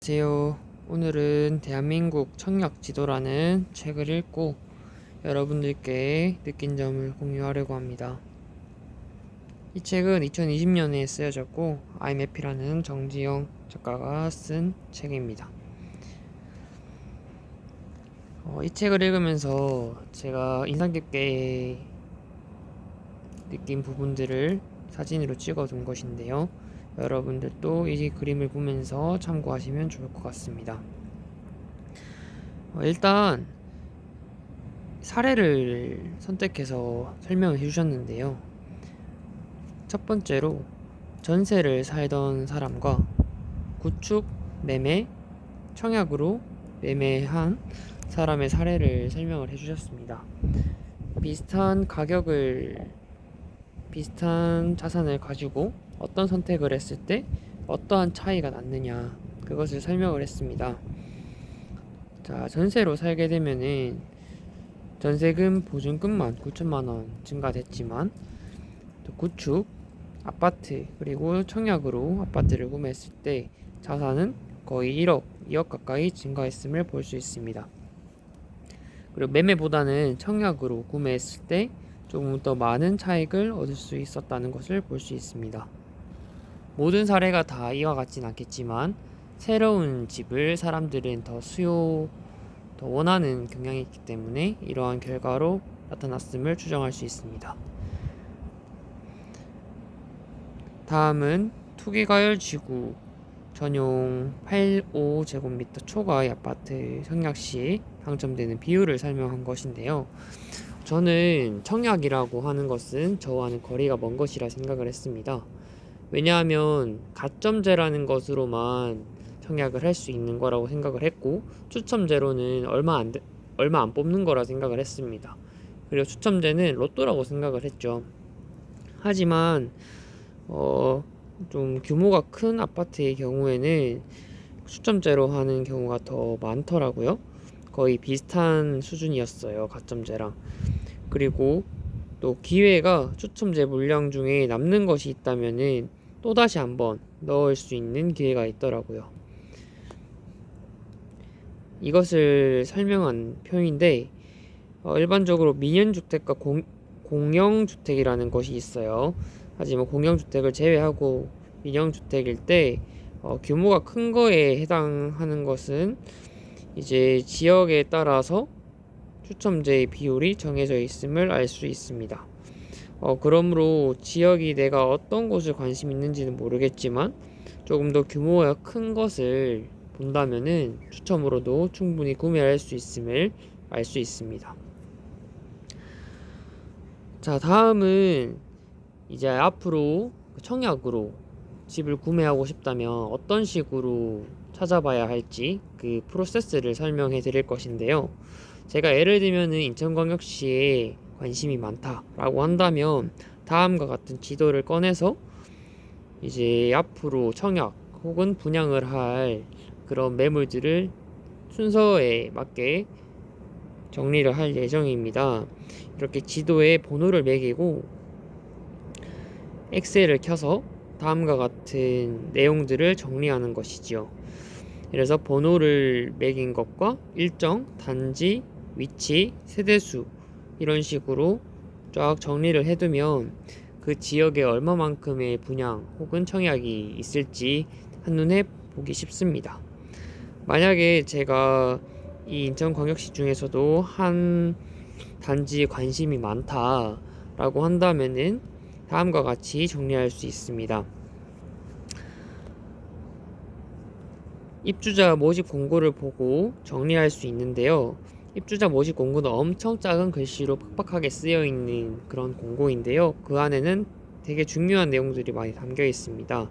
안녕하세요. 오늘은 대한민국 청약 지도라는 책을 읽고 여러분들께 느낀 점을 공유하려고 합니다. 이 책은 2020년에 쓰여졌고 IMF라는 정지영 작가가 쓴 책입니다. 이 책을 읽으면서 제가 인상 깊게 느낀 부분들을 사진으로 찍어둔 것인데요. 여러분들도 이 그림을 보면서 참고하시면 좋을 것 같습니다. 일단 사례를 선택해서 설명을 해주셨는데요. 첫 번째로 전세를 살던 사람과 구축, 매매, 청약으로 매매한 사람의 사례를 설명을 해주셨습니다. 비슷한 자산을 가지고 어떤 선택을 했을 때 어떠한 차이가 났느냐, 그것을 설명을 했습니다. 자, 전세로 살게 되면은 전세금 보증금만 9천만 원 증가됐지만 또 구축, 아파트, 그리고 청약으로 아파트를 구매했을 때 자산은 거의 1억, 2억 가까이 증가했음을 볼 수 있습니다. 그리고 매매보다는 청약으로 구매했을 때 조금 더 많은 차익을 얻을 수 있었다는 것을 볼 수 있습니다. 모든 사례가 다 이와 같진 않겠지만 새로운 집을 사람들은 더 원하는 경향이 있기 때문에 이러한 결과로 나타났음을 추정할 수 있습니다. 다음은 투기과열지구 전용 85제곱미터 초과의 아파트 청약 시 당첨되는 비율을 설명한 것인데요. 저는 청약이라고 하는 것은 저와는 거리가 먼 것이라 생각을 했습니다. 왜냐하면 가점제라는 것으로만 청약을 할 수 있는 거라고 생각을 했고, 추첨제로는 얼마 안 뽑는 거라 생각을 했습니다. 그리고 추첨제는 로또라고 생각을 했죠. 하지만 좀 규모가 큰 아파트의 경우에는 추첨제로 하는 경우가 더 많더라고요. 거의 비슷한 수준이었어요, 가점제랑. 그리고 또 기회가 추첨제 물량 중에 남는 것이 있다면은 또다시 한번 넣을 수 있는 기회가 있더라고요. 이것을 설명한 표인데, 일반적으로 민연주택과 공영주택이라는 것이 있어요. 하지만 공영주택을 제외하고 민영주택일 때 규모가 큰 거에 해당하는 것은 이제 지역에 따라서 추첨제의 비율이 정해져 있음을 알 수 있습니다. 그러므로 지역이 내가 어떤 곳을 관심 있는지는 모르겠지만 조금 더 규모가 큰 것을 본다면은 추첨으로도 충분히 구매할 수 있음을 알 수 있습니다. 자, 다음은 이제 앞으로 청약으로 집을 구매하고 싶다면 어떤 식으로 찾아봐야 할지 그 프로세스를 설명해 드릴 것인데요. 제가 예를 들면은 인천광역시에 관심이 많다라고 한다면 다음과 같은 지도를 꺼내서 이제 앞으로 청약 혹은 분양을 할 그런 매물들을 순서에 맞게 정리를 할 예정입니다. 이렇게 지도에 번호를 매기고 엑셀을 켜서 다음과 같은 내용들을 정리하는 것이지요. 그래서 번호를 매긴 것과 일정, 단지, 위치, 세대수 이런 식으로 쫙 정리를 해두면 그 지역에 얼마만큼의 분양 혹은 청약이 있을지 한눈에 보기 쉽습니다. 만약에 제가 이 인천광역시 중에서도 한 단지에 관심이 많다라고 한다면은 다음과 같이 정리할 수 있습니다. 입주자 모집 공고를 보고 정리할 수 있는데요. 입주자 모집 공고는 엄청 작은 글씨로 팍팍하게 쓰여 있는 그런 공고인데요. 그 안에는 되게 중요한 내용들이 많이 담겨 있습니다.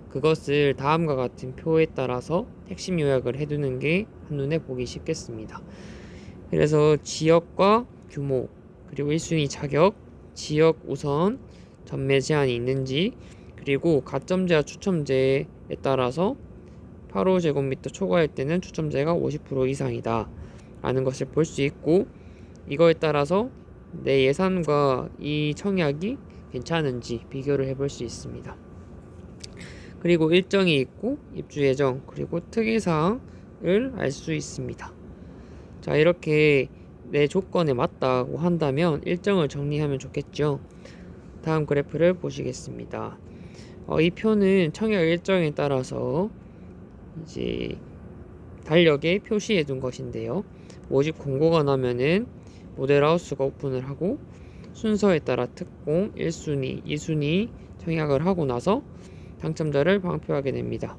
그것을 다음과 같은 표에 따라서 핵심 요약을 해두는 게 한눈에 보기 쉽겠습니다. 그래서 지역과 규모, 그리고 1순위 자격, 지역 우선, 전매 제한이 있는지, 그리고 가점제와 추첨제에 따라서 85제곱미터 초과할 때는 추첨제가 50% 이상이다 라는 것을 볼 수 있고, 이거에 따라서 내 예산과 이 청약이 괜찮은지 비교를 해볼 수 있습니다. 그리고 일정이 있고 입주 예정 그리고 특이사항을 알 수 있습니다. 자, 이렇게 내 조건에 맞다고 한다면 일정을 정리하면 좋겠죠. 다음 그래프를 보시겠습니다. 이 표는 청약 일정에 따라서 이제 달력에 표시해 둔 것인데요. 모집 공고가 나면은 모델하우스가 오픈을 하고 순서에 따라 특공 1순위, 2순위 청약을 하고 나서 당첨자를 발표하게 됩니다.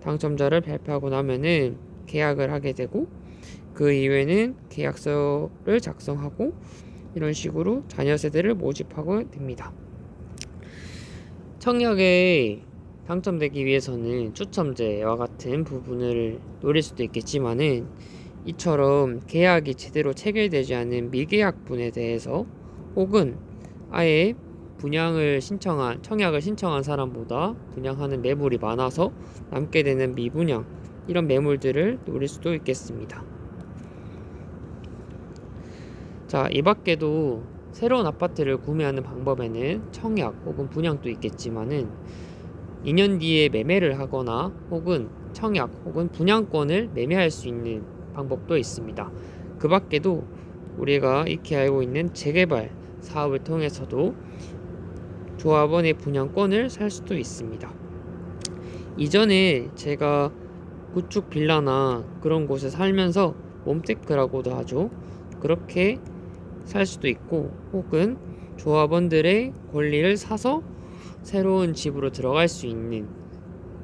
당첨자를 발표하고 나면은 계약을 하게 되고 그 이후에는 계약서를 작성하고 이런 식으로 자녀 세대를 모집하게 됩니다. 청약에 당첨되기 위해서는 추첨제와 같은 부분을 노릴 수도 있겠지만은 이처럼 계약이 제대로 체결되지 않은 미계약분에 대해서 혹은 아예 청약을 신청한 사람보다 분양하는 매물이 많아서 남게 되는 미분양 이런 매물들을 노릴 수도 있겠습니다. 자, 이 밖에도 새로운 아파트를 구매하는 방법에는 청약 혹은 분양도 있겠지만은 2년 뒤에 매매를 하거나 혹은 청약 혹은 분양권을 매매할 수 있는 방법도 있습니다. 그 밖에도 우리가 익히 알고 있는 재개발 사업을 통해서도 조합원의 분양권을 살 수도 있습니다. 이전에 제가 구축 빌라나 그런 곳에 살면서 몸테크라고도 하죠. 그렇게 살 수도 있고 혹은 조합원들의 권리를 사서 새로운 집으로 들어갈 수 있는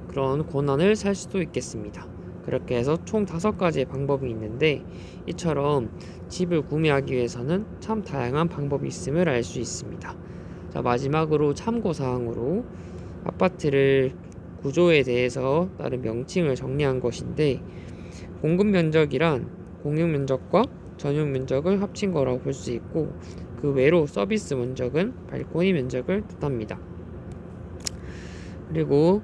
그런 권한을 살 수도 있겠습니다. 그렇게 해서 총 5가지의 방법이 있는데 이처럼 집을 구매하기 위해서는 참 다양한 방법이 있음을 알 수 있습니다. 자, 마지막으로 참고사항으로 아파트를 구조에 대해서 다른 명칭을 정리한 것인데 공급 면적이란 공용 면적과 전용 면적을 합친 거라고 볼 수 있고 그 외로 서비스 면적은 발코니 면적을 뜻합니다. 그리고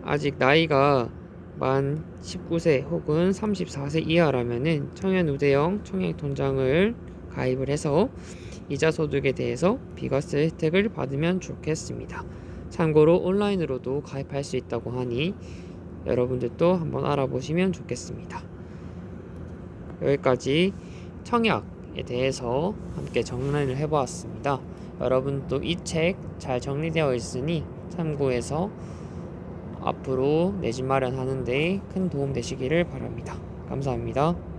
아직 나이가 만 19세 혹은 34세 이하라면은 청약우대형 청약통장을 가입을 해서 이자 소득에 대해서 비과세 혜택을 받으면 좋겠습니다. 참고로 온라인으로도 가입할 수 있다고 하니 여러분들도 한번 알아보시면 좋겠습니다. 여기까지 청약에 대해서 함께 정리를 해보았습니다. 여러분도 이 책 잘 정리되어 있으니 참고해서 앞으로 내 집 마련하는 데 큰 도움 되시기를 바랍니다. 감사합니다.